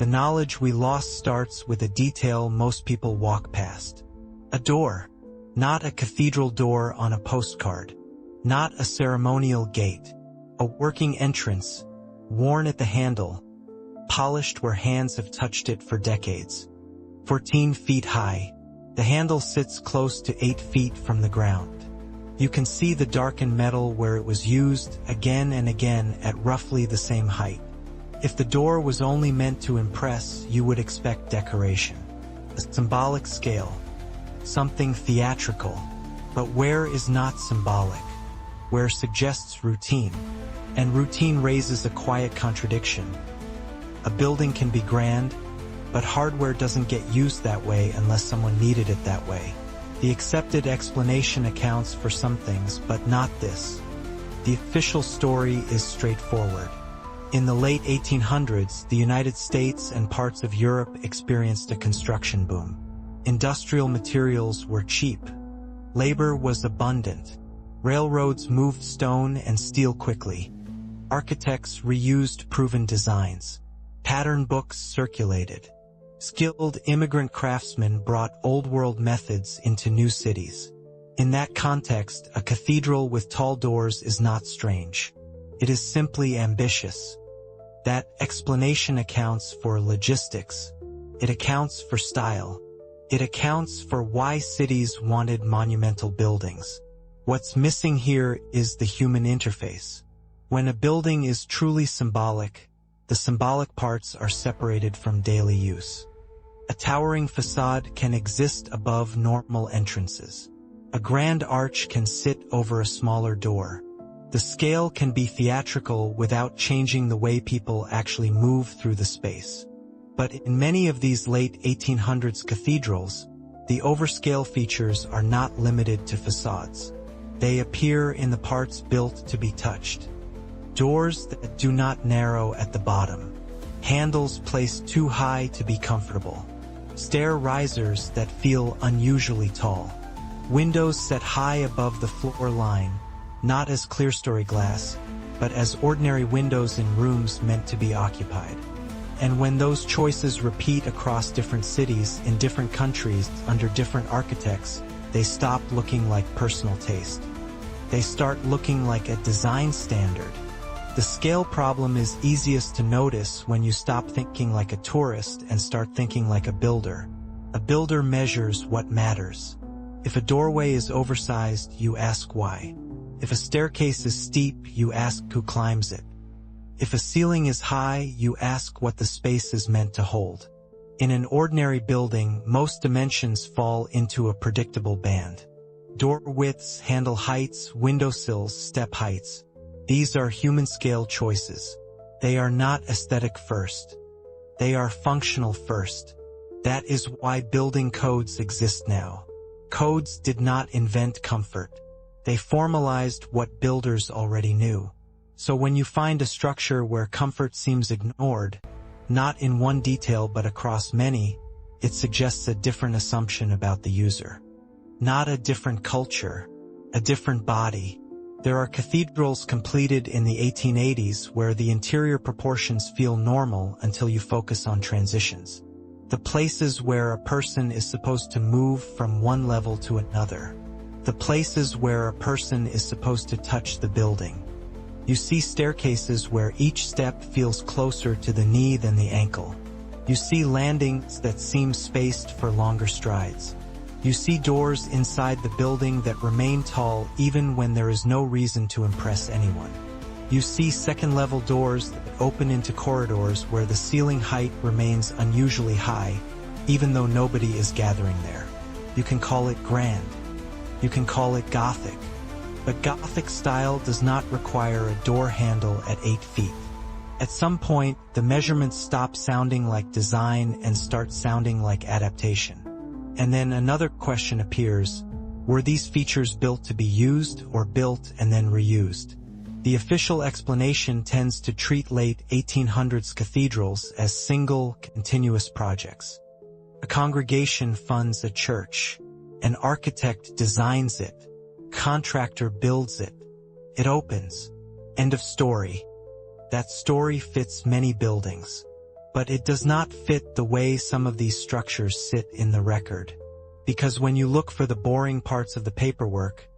The knowledge we lost starts with a detail most people walk past. A door. Not a cathedral door on a postcard. Not a ceremonial gate. A working entrance, worn at the handle, polished where hands have touched it for decades. 14 feet high. The handle sits close to 8 feet from the ground. You can see the darkened metal where it was used again and again at roughly the same height. If the door was only meant to impress, you would expect decoration. A symbolic scale. Something theatrical. But where is not symbolic? Where suggests routine. And routine raises a quiet contradiction. A building can be grand, but hardware doesn't get used that way unless someone needed it that way. The accepted explanation accounts for some things, but not this. The official story is straightforward. In the late 1800s, the United States and parts of Europe experienced a construction boom. Industrial materials were cheap. Labor was abundant. Railroads moved stone and steel quickly. Architects reused proven designs. Pattern books circulated. Skilled immigrant craftsmen brought old-world methods into new cities. In that context, a cathedral with tall doors is not strange. It is simply ambitious. That explanation accounts for logistics. It accounts for style. It accounts for why cities wanted monumental buildings. What's missing here is the human interface. When a building is truly symbolic, the symbolic parts are separated from daily use. A towering facade can exist above normal entrances. A grand arch can sit over a smaller door. The scale can be theatrical without changing the way people actually move through the space. But in many of these late 1800s cathedrals, the overscale features are not limited to facades. They appear in the parts built to be touched. Doors that do not narrow at the bottom. Handles placed too high to be comfortable. Stair risers that feel unusually tall. Windows set high above the floor line, not as clearstory glass, but as ordinary windows in rooms meant to be occupied. And when those choices repeat across different cities in different countries under different architects, they stop looking like personal taste. They start looking like a design standard. The scale problem is easiest to notice when you stop thinking like a tourist and start thinking like a builder. A builder measures what matters. If a doorway is oversized, you ask why. If a staircase is steep, you ask who climbs it. If a ceiling is high, you ask what the space is meant to hold. In an ordinary building, most dimensions fall into a predictable band. Door widths, handle heights, windowsills, step heights. These are human-scale choices. They are not aesthetic first. They are functional first. That is why building codes exist now. Codes did not invent comfort. They formalized what builders already knew. So when you find a structure where comfort seems ignored, not in one detail but across many, it suggests a different assumption about the user. Not a different culture, a different body. There are cathedrals completed in the 1880s where the interior proportions feel normal until you focus on transitions. The places where a person is supposed to move from one level to another. The places where a person is supposed to touch the building. You see staircases where each step feels closer to the knee than the ankle. You see landings that seem spaced for longer strides. You see doors inside the building that remain tall even when there is no reason to impress anyone. You see second-level doors that open into corridors where the ceiling height remains unusually high, even though nobody is gathering there. You can call it grand. You can call it Gothic. But Gothic style does not require a door handle at 8 feet. At some point, the measurements stop sounding like design and start sounding like adaptation. And then another question appears: were these features built to be used or built and then reused? The official explanation tends to treat late 1800s cathedrals as single, continuous projects. A congregation funds a church. An architect designs it. Contractor builds it. It opens. End of story. That story fits many buildings. But it does not fit the way some of these structures sit in the record. Because when you look for the boring parts of the paperwork,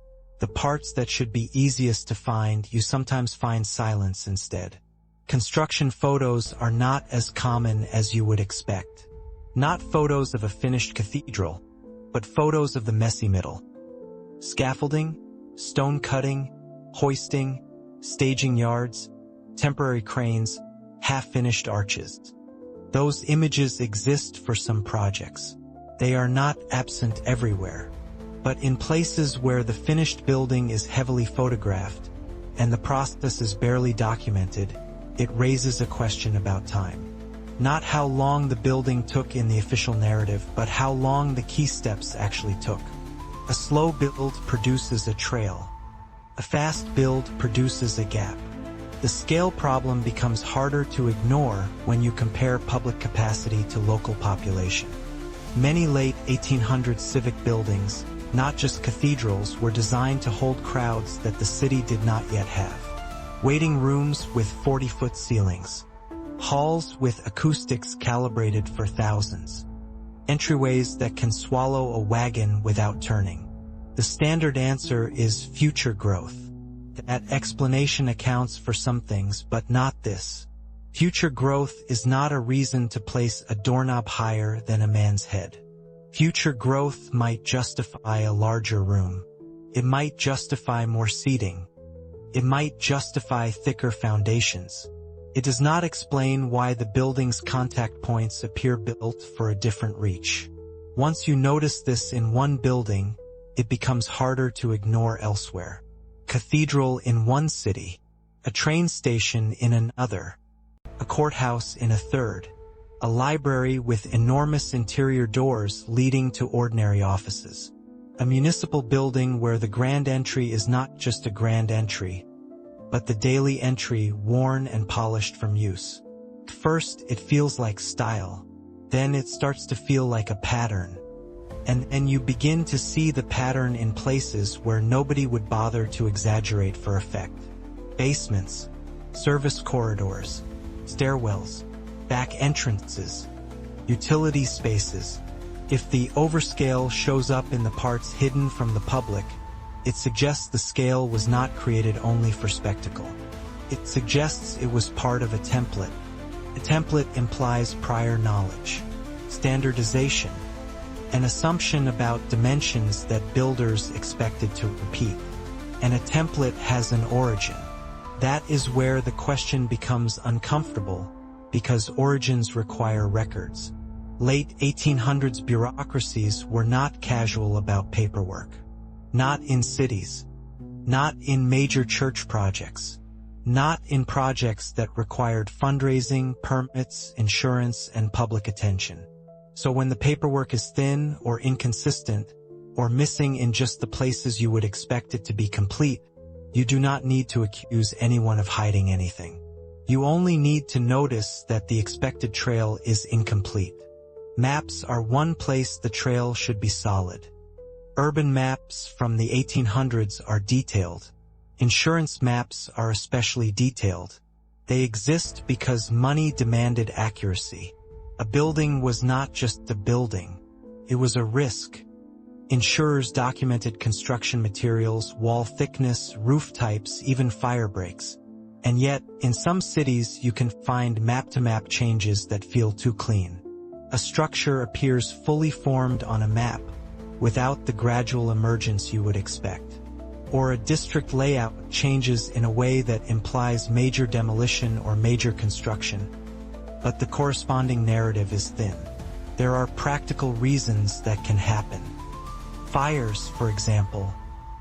the parts that should be easiest to find, you sometimes find silence instead. Construction photos are not as common as you would expect. Not photos of a finished cathedral, but photos of the messy middle. Scaffolding, stone cutting, hoisting, staging yards, temporary cranes, half-finished arches. Those images exist for some projects. They are not absent everywhere. But in places where the finished building is heavily photographed and the process is barely documented, it raises a question about time. Not how long the building took in the official narrative, but how long the key steps actually took. A slow build produces a trail. A fast build produces a gap. The scale problem becomes harder to ignore when you compare public capacity to local population. Many late 1800s civic buildings, not just cathedrals, were designed to hold crowds that the city did not yet have. Waiting rooms with 40-foot ceilings. Halls with acoustics calibrated for thousands. Entryways that can swallow a wagon without turning. The standard answer is future growth. That explanation accounts for some things, but not this. Future growth is not a reason to place a doorknob higher than a man's head. Future growth might justify a larger room. It might justify more seating. It might justify thicker foundations. It does not explain why the building's contact points appear built for a different reach. Once you notice this in one building, it becomes harder to ignore elsewhere. Cathedral in one city, a train station in another, a courthouse in a third, a library with enormous interior doors leading to ordinary offices, a municipal building where the grand entry is not just a grand entry, but the daily entry worn and polished from use. First, it feels like style. Then it starts to feel like a pattern. And you begin to see the pattern in places where nobody would bother to exaggerate for effect. Basements, service corridors, stairwells, back entrances, utility spaces. If the overscale shows up in the parts hidden from the public, it suggests the scale was not created only for spectacle. It suggests it was part of a template. A template implies prior knowledge, standardization, an assumption about dimensions that builders expected to repeat. And a template has an origin. That is where the question becomes uncomfortable, because origins require records. Late 1800s bureaucracies were not casual about paperwork. Not in cities. Not in major church projects. Not in projects that required fundraising, permits, insurance, and public attention. So when the paperwork is thin or inconsistent, or missing in just the places you would expect it to be complete, you do not need to accuse anyone of hiding anything. You only need to notice that the expected trail is incomplete. Maps are one place the trail should be solid. Urban maps from the 1800s are detailed. Insurance maps are especially detailed. They exist because money demanded accuracy. A building was not just a building. It was a risk. Insurers documented construction materials, wall thickness, roof types, even fire breaks. And yet, in some cities, you can find map-to-map changes that feel too clean. A structure appears fully formed on a map, without the gradual emergence you would expect. Or a district layout changes in a way that implies major demolition or major construction, but the corresponding narrative is thin. There are practical reasons that can happen. Fires, for example,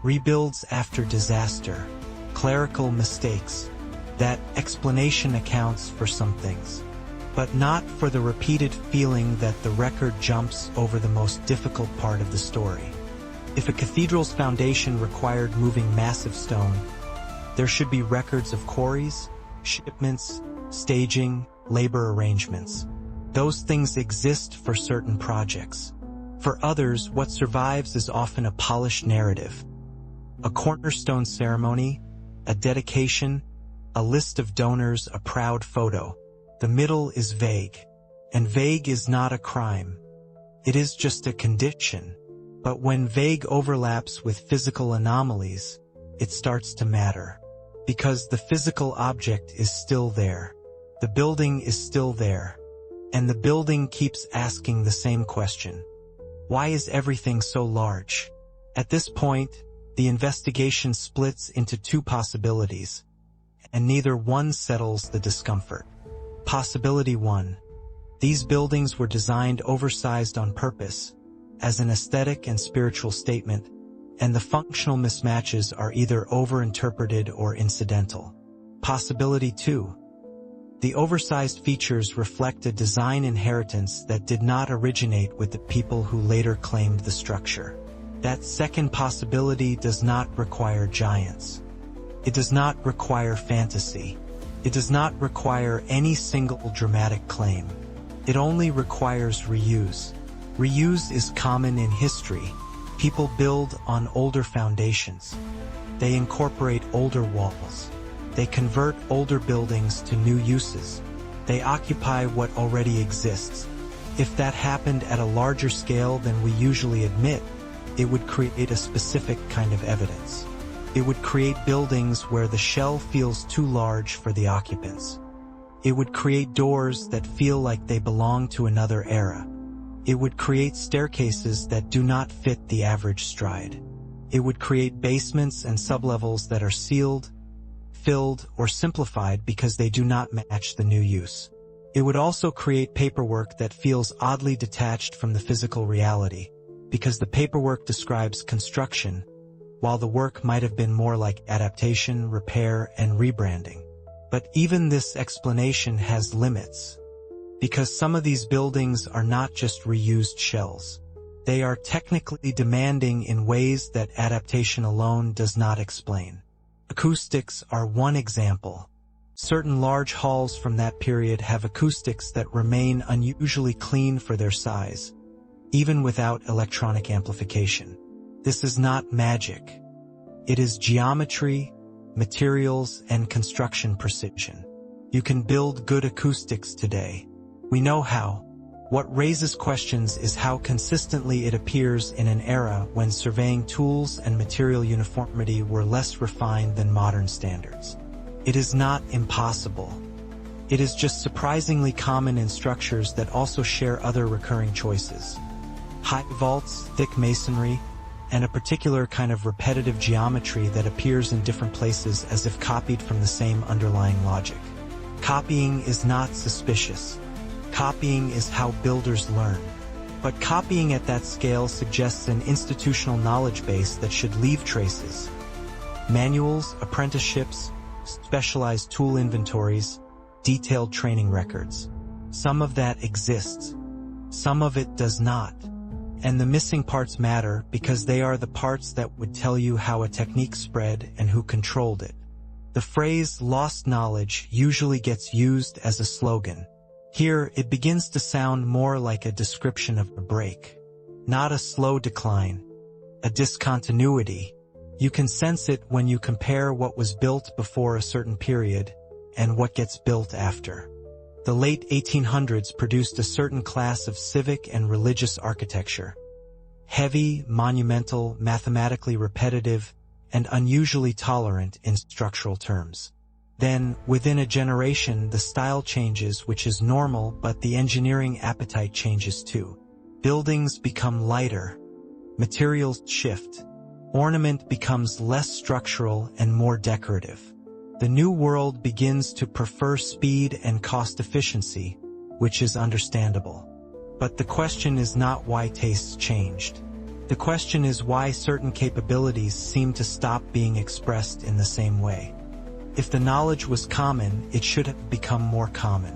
rebuilds after disaster, clerical mistakes. That explanation accounts for some things, but not for the repeated feeling that the record jumps over the most difficult part of the story. If a cathedral's foundation required moving massive stone, there should be records of quarries, shipments, staging, labor arrangements. Those things exist for certain projects. For others, what survives is often a polished narrative. A cornerstone ceremony, a dedication, a list of donors, a proud photo. The middle is vague. And vague is not a crime. It is just a condition. But when vague overlaps with physical anomalies, it starts to matter. Because the physical object is still there. The building is still there. And the building keeps asking the same question. Why is everything so large? At this point, the investigation splits into two possibilities, and neither one settles the discomfort. Possibility 1. These buildings were designed oversized on purpose, as an aesthetic and spiritual statement, and the functional mismatches are either overinterpreted or incidental. Possibility 2. The oversized features reflect a design inheritance that did not originate with the people who later claimed the structure. That second possibility does not require giants. It does not require fantasy. It does not require any single dramatic claim. It only requires reuse. Reuse is common in history. People build on older foundations. They incorporate older walls. They convert older buildings to new uses. They occupy what already exists. If that happened at a larger scale than we usually admit, it would create a specific kind of evidence. It would create buildings where the shell feels too large for the occupants. It would create doors that feel like they belong to another era. It would create staircases that do not fit the average stride. It would create basements and sublevels that are sealed, filled, or simplified because they do not match the new use. It would also create paperwork that feels oddly detached from the physical reality, because the paperwork describes construction, while the work might have been more like adaptation, repair, and rebranding. But even this explanation has limits, because some of these buildings are not just reused shells. They are technically demanding in ways that adaptation alone does not explain. Acoustics are one example. Certain large halls from that period have acoustics that remain unusually clean for their size, even without electronic amplification. This is not magic. It is geometry, materials, and construction precision. You can build good acoustics today. We know how. What raises questions is how consistently it appears in an era when surveying tools and material uniformity were less refined than modern standards. It is not impossible. It is just surprisingly common in structures that also share other recurring choices. High vaults, thick masonry, and a particular kind of repetitive geometry that appears in different places as if copied from the same underlying logic. Copying is not suspicious. Copying is how builders learn. But copying at that scale suggests an institutional knowledge base that should leave traces. Manuals, apprenticeships, specialized tool inventories, detailed training records. Some of that exists. Some of it does not. And the missing parts matter because they are the parts that would tell you how a technique spread and who controlled it. The phrase lost knowledge usually gets used as a slogan. Here, it begins to sound more like a description of a break. Not a slow decline. A discontinuity. You can sense it when you compare what was built before a certain period and what gets built after. The late 1800s produced a certain class of civic and religious architecture. Heavy, monumental, mathematically repetitive, and unusually tolerant in structural terms. Then, within a generation, the style changes, which is normal, but the engineering appetite changes too. Buildings become lighter. Materials shift. Ornament becomes less structural and more decorative. The new world begins to prefer speed and cost efficiency, which is understandable. But the question is not why tastes changed. The question is why certain capabilities seem to stop being expressed in the same way. If the knowledge was common, it should have become more common.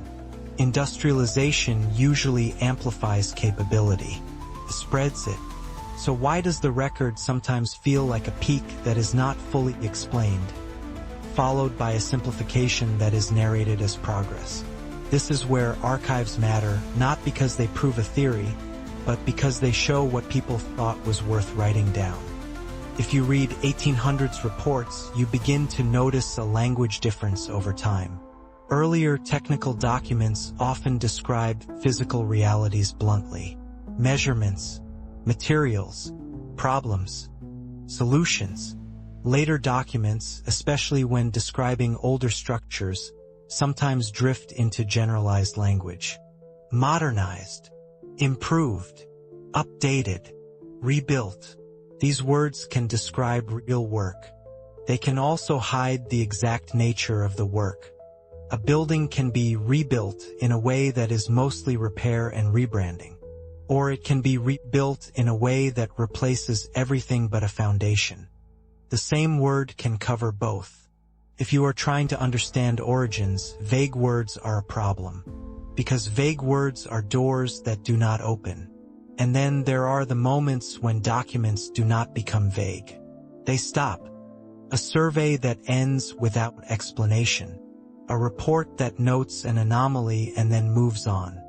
Industrialization usually amplifies capability. It spreads it. So why does the record sometimes feel like a peak that is not fully explained, followed by a simplification that is narrated as progress? This is where archives matter, not because they prove a theory, but because they show what people thought was worth writing down. If you read 1800s reports, you begin to notice a language difference over time. Earlier technical documents often described physical realities bluntly. Measurements, materials, problems, solutions. Later documents, especially when describing older structures, sometimes drift into generalized language. Modernized, improved, updated, rebuilt. These words can describe real work. They can also hide the exact nature of the work. A building can be rebuilt in a way that is mostly repair and rebranding, or it can be rebuilt in a way that replaces everything but a foundation. The same word can cover both. If you are trying to understand origins, vague words are a problem, because vague words are doors that do not open. And then there are the moments when documents do not become vague. They stop. A survey that ends without explanation. A report that notes an anomaly and then moves on.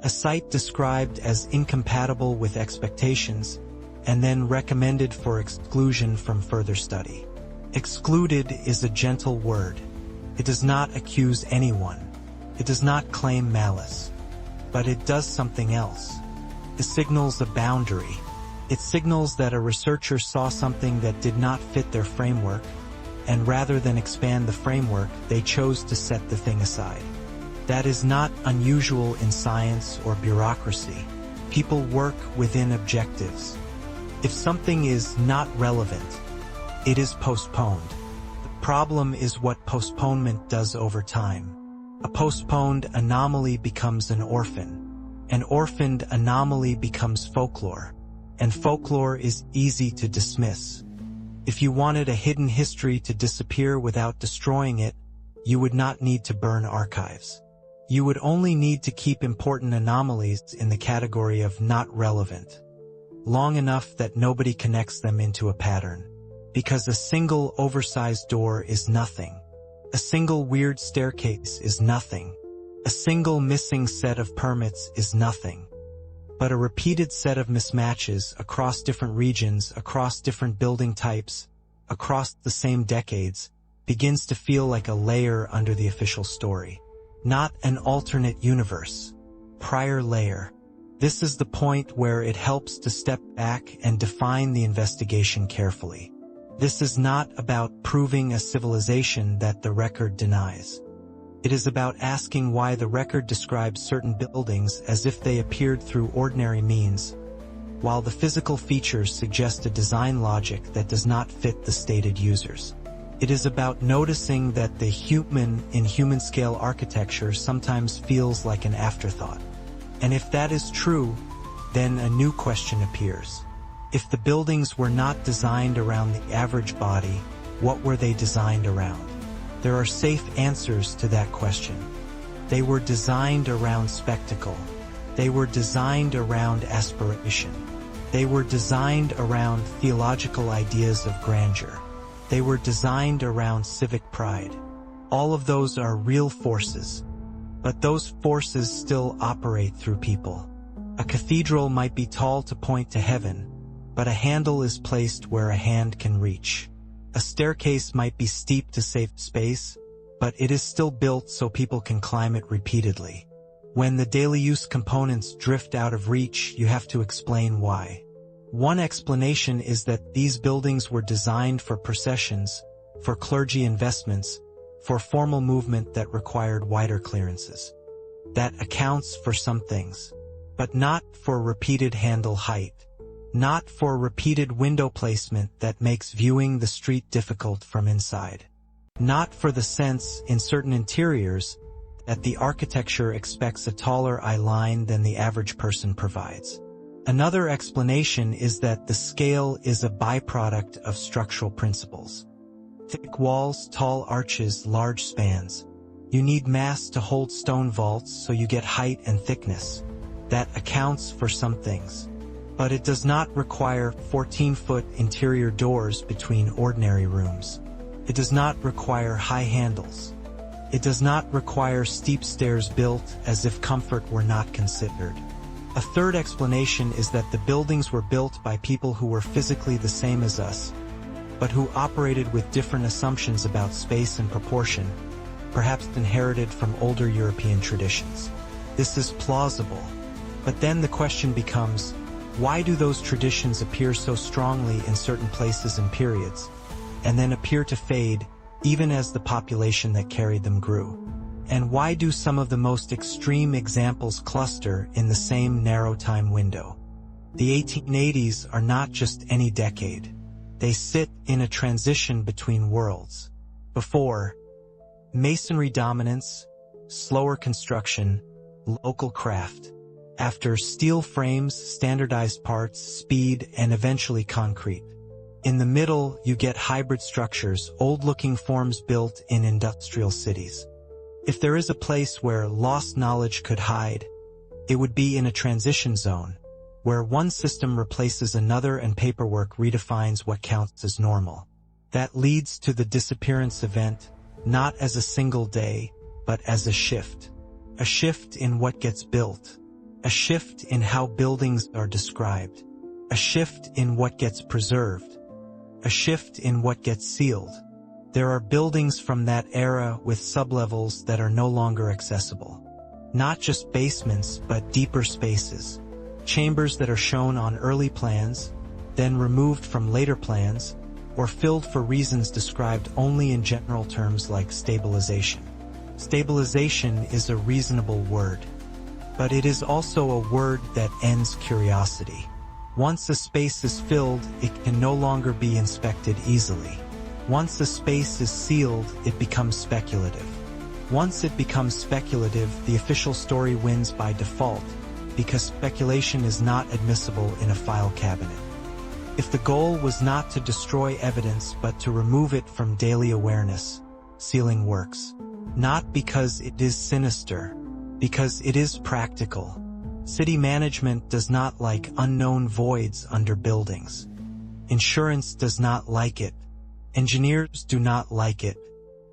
A site described as incompatible with expectations and then recommended for exclusion from further study. Excluded is a gentle word. It does not accuse anyone. It does not claim malice. But it does something else. It signals a boundary. It signals that a researcher saw something that did not fit their framework, and rather than expand the framework, they chose to set the thing aside. That is not unusual in science or bureaucracy. People work within objectives. If something is not relevant, it is postponed. The problem is what postponement does over time. A postponed anomaly becomes an orphan. An orphaned anomaly becomes folklore, and folklore is easy to dismiss. If you wanted a hidden history to disappear without destroying it, you would not need to burn archives. You would only need to keep important anomalies in the category of not relevant, long enough that nobody connects them into a pattern. Because a single oversized door is nothing. A single weird staircase is nothing. A single missing set of permits is nothing. But a repeated set of mismatches across different regions, across different building types, across the same decades, begins to feel like a layer under the official story. Not an alternate universe. Prior layer. This is the point where it helps to step back and define the investigation carefully. This is not about proving a civilization that the record denies. It is about asking why the record describes certain buildings as if they appeared through ordinary means, while the physical features suggest a design logic that does not fit the stated users. It is about noticing that the human in human-scale architecture sometimes feels like an afterthought. And if that is true, then a new question appears. If the buildings were not designed around the average body, what were they designed around? There are safe answers to that question. They were designed around spectacle. They were designed around aspiration. They were designed around theological ideas of grandeur. They were designed around civic pride. All of those are real forces, but those forces still operate through people. A cathedral might be tall to point to heaven, but a handle is placed where a hand can reach. A staircase might be steep to save space, but it is still built so people can climb it repeatedly. When the daily use components drift out of reach, you have to explain why. One explanation is that these buildings were designed for processions, for clergy investments, for formal movement that required wider clearances. That accounts for some things, but not for repeated handle height. Not for repeated window placement that makes viewing the street difficult from inside. Not for the sense, in certain interiors, that the architecture expects a taller eye line than the average person provides. Another explanation is that the scale is a byproduct of structural principles. Thick walls, tall arches, large spans. You need mass to hold stone vaults, so you get height and thickness. That accounts for some things. But it does not require 14-foot interior doors between ordinary rooms. It does not require high handles. It does not require steep stairs built as if comfort were not considered. A third explanation is that the buildings were built by people who were physically the same as us, but who operated with different assumptions about space and proportion, perhaps inherited from older European traditions. This is plausible. But then the question becomes, why do those traditions appear so strongly in certain places and periods, and then appear to fade even as the population that carried them grew? And why do some of the most extreme examples cluster in the same narrow time window? The 1880s are not just any decade. They sit in a transition between worlds. Before, masonry dominance, slower construction, local craft. After, steel frames, standardized parts, speed, and eventually concrete. In the middle, you get hybrid structures, old-looking forms built in industrial cities. If there is a place where lost knowledge could hide, it would be in a transition zone, where one system replaces another and paperwork redefines what counts as normal. That leads to the disappearance event, not as a single day, but as a shift. A shift in what gets built. A shift in how buildings are described. A shift in what gets preserved. A shift in what gets sealed. There are buildings from that era with sublevels that are no longer accessible. Not just basements, but deeper spaces. Chambers that are shown on early plans, then removed from later plans, or filled for reasons described only in general terms like stabilization. Stabilization is a reasonable word, but it is also a word that ends curiosity. Once a space is filled, it can no longer be inspected easily. Once a space is sealed, it becomes speculative. Once it becomes speculative, the official story wins by default, because speculation is not admissible in a file cabinet. If the goal was not to destroy evidence but to remove it from daily awareness, sealing works. Not because it is sinister, because it is practical. City management does not like unknown voids under buildings. Insurance does not like it. Engineers do not like it.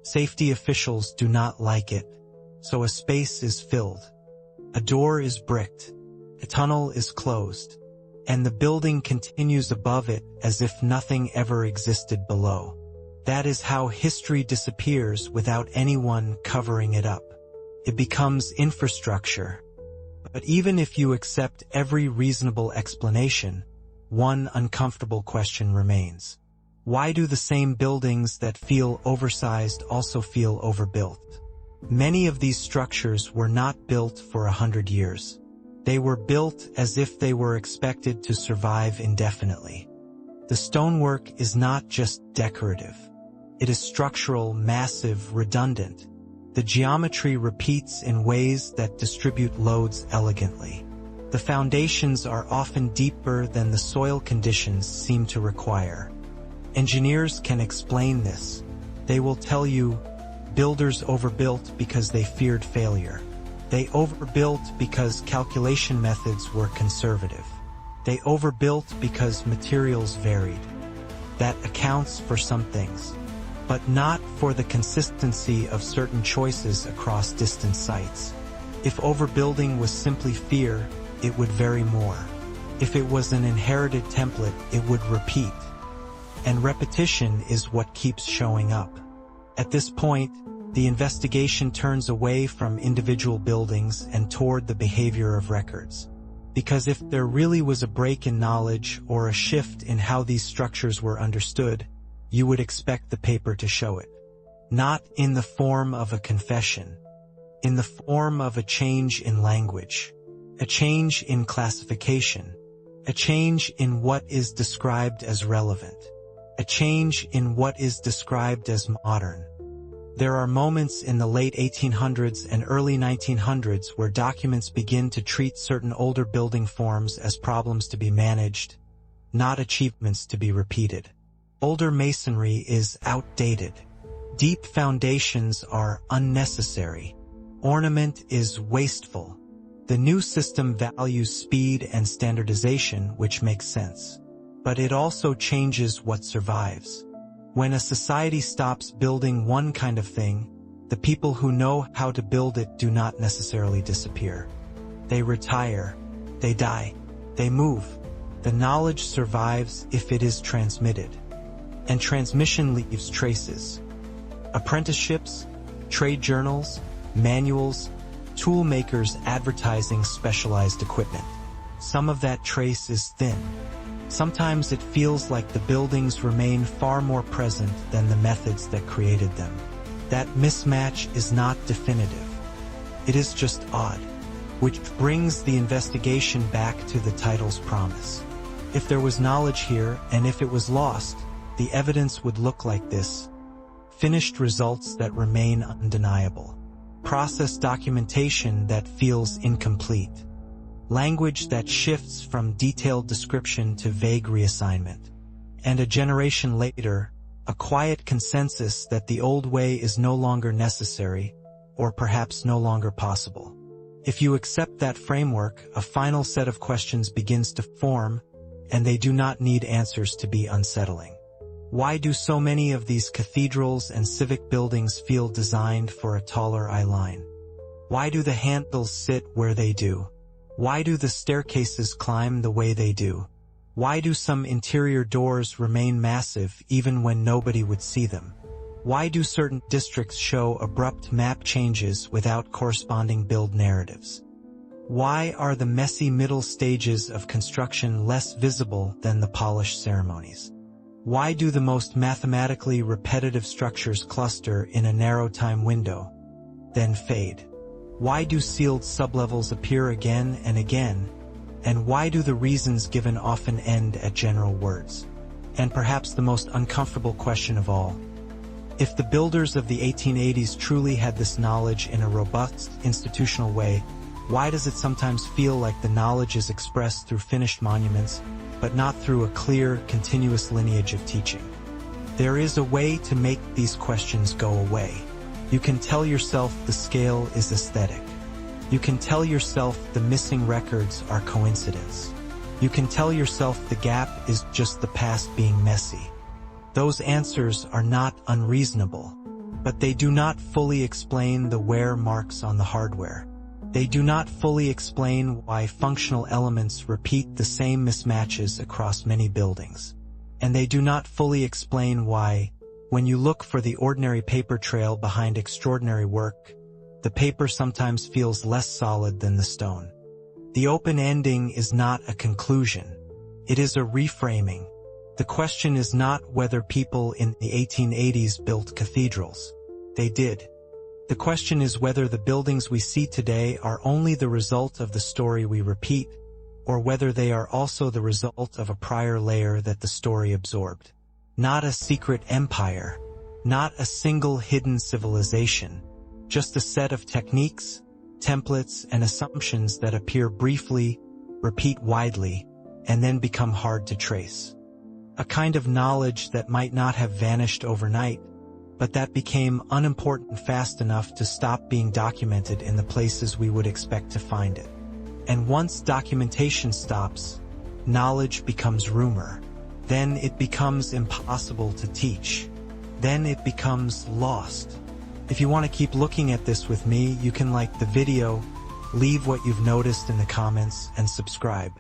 Safety officials do not like it. So a space is filled. A door is bricked. A tunnel is closed. And the building continues above it as if nothing ever existed below. That is how history disappears without anyone covering it up. It becomes infrastructure. But even if you accept every reasonable explanation, one uncomfortable question remains. Why do the same buildings that feel oversized also feel overbuilt? Many of these structures were not built for 100 years. They were built as if they were expected to survive indefinitely. The stonework is not just decorative. It is structural, massive, redundant. The geometry repeats in ways that distribute loads elegantly. The foundations are often deeper than the soil conditions seem to require. Engineers can explain this. They will tell you, builders overbuilt because they feared failure. They overbuilt because calculation methods were conservative. They overbuilt because materials varied. That accounts for some things, but not for the consistency of certain choices across distant sites. If overbuilding was simply fear, it would vary more. If it was an inherited template, it would repeat. And repetition is what keeps showing up. At this point, the investigation turns away from individual buildings and toward the behavior of records. Because if there really was a break in knowledge or a shift in how these structures were understood, you would expect the paper to show it. Not in the form of a confession, in the form of a change in language, a change in classification, a change in what is described as relevant, a change in what is described as modern. There are moments in the late 1800s and early 1900s where documents begin to treat certain older building forms as problems to be managed, not achievements to be repeated. Older masonry is outdated. Deep foundations are unnecessary. Ornament is wasteful. The new system values speed and standardization, which makes sense. But it also changes what survives. When a society stops building one kind of thing, the people who know how to build it do not necessarily disappear. They retire, they die, they move. The knowledge survives if it is transmitted. And transmission leaves traces. Apprenticeships, Trade journals, manuals, tool makers advertising specialized equipment. Some of that trace is thin. Sometimes it feels like the buildings remain far more present than the methods that created them. That mismatch is not definitive. It is just odd, which brings the investigation back to the title's promise. If there was knowledge here, and if it was lost, the evidence would look like this: finished results that remain undeniable, process documentation that feels incomplete, language that shifts from detailed description to vague reassignment, and a generation later, a quiet consensus that the old way is no longer necessary, or perhaps no longer possible. If you accept that framework, a final set of questions begins to form, and they do not need answers to be unsettling. Why do so many of these cathedrals and civic buildings feel designed for a taller eye line? Why do the handles sit where they do? Why do the staircases climb the way they do? Why do some interior doors remain massive even when nobody would see them? Why do certain districts show abrupt map changes without corresponding build narratives? Why are the messy middle stages of construction less visible than the polished ceremonies? Why do the most mathematically repetitive structures cluster in a narrow time window, then fade? Why do sealed sublevels appear again and again? And why do the reasons given often end at general words? And perhaps the most uncomfortable question of all: if the builders of the 1880s truly had this knowledge in a robust, institutional way, why does it sometimes feel like the knowledge is expressed through finished monuments, but not through a clear, continuous lineage of teaching? There is a way to make these questions go away. You can tell yourself the scale is aesthetic. You can tell yourself the missing records are coincidence. You can tell yourself the gap is just the past being messy. Those answers are not unreasonable, but they do not fully explain the wear marks on the hardware. They do not fully explain why functional elements repeat the same mismatches across many buildings. And they do not fully explain why, when you look for the ordinary paper trail behind extraordinary work, the paper sometimes feels less solid than the stone. The open ending is not a conclusion. It is a reframing. The question is not whether people in the 1880s built cathedrals. They did. The question is whether the buildings we see today are only the result of the story we repeat, or whether they are also the result of a prior layer that the story absorbed. Not a secret empire, not a single hidden civilization, just a set of techniques, templates, and assumptions that appear briefly, repeat widely, and then become hard to trace. A kind of knowledge that might not have vanished overnight, but that became unimportant fast enough to stop being documented in the places we would expect to find it. And once documentation stops, knowledge becomes rumor. Then it becomes impossible to teach. Then it becomes lost. If you want to keep looking at this with me, you can like the video, leave what you've noticed in the comments, and subscribe.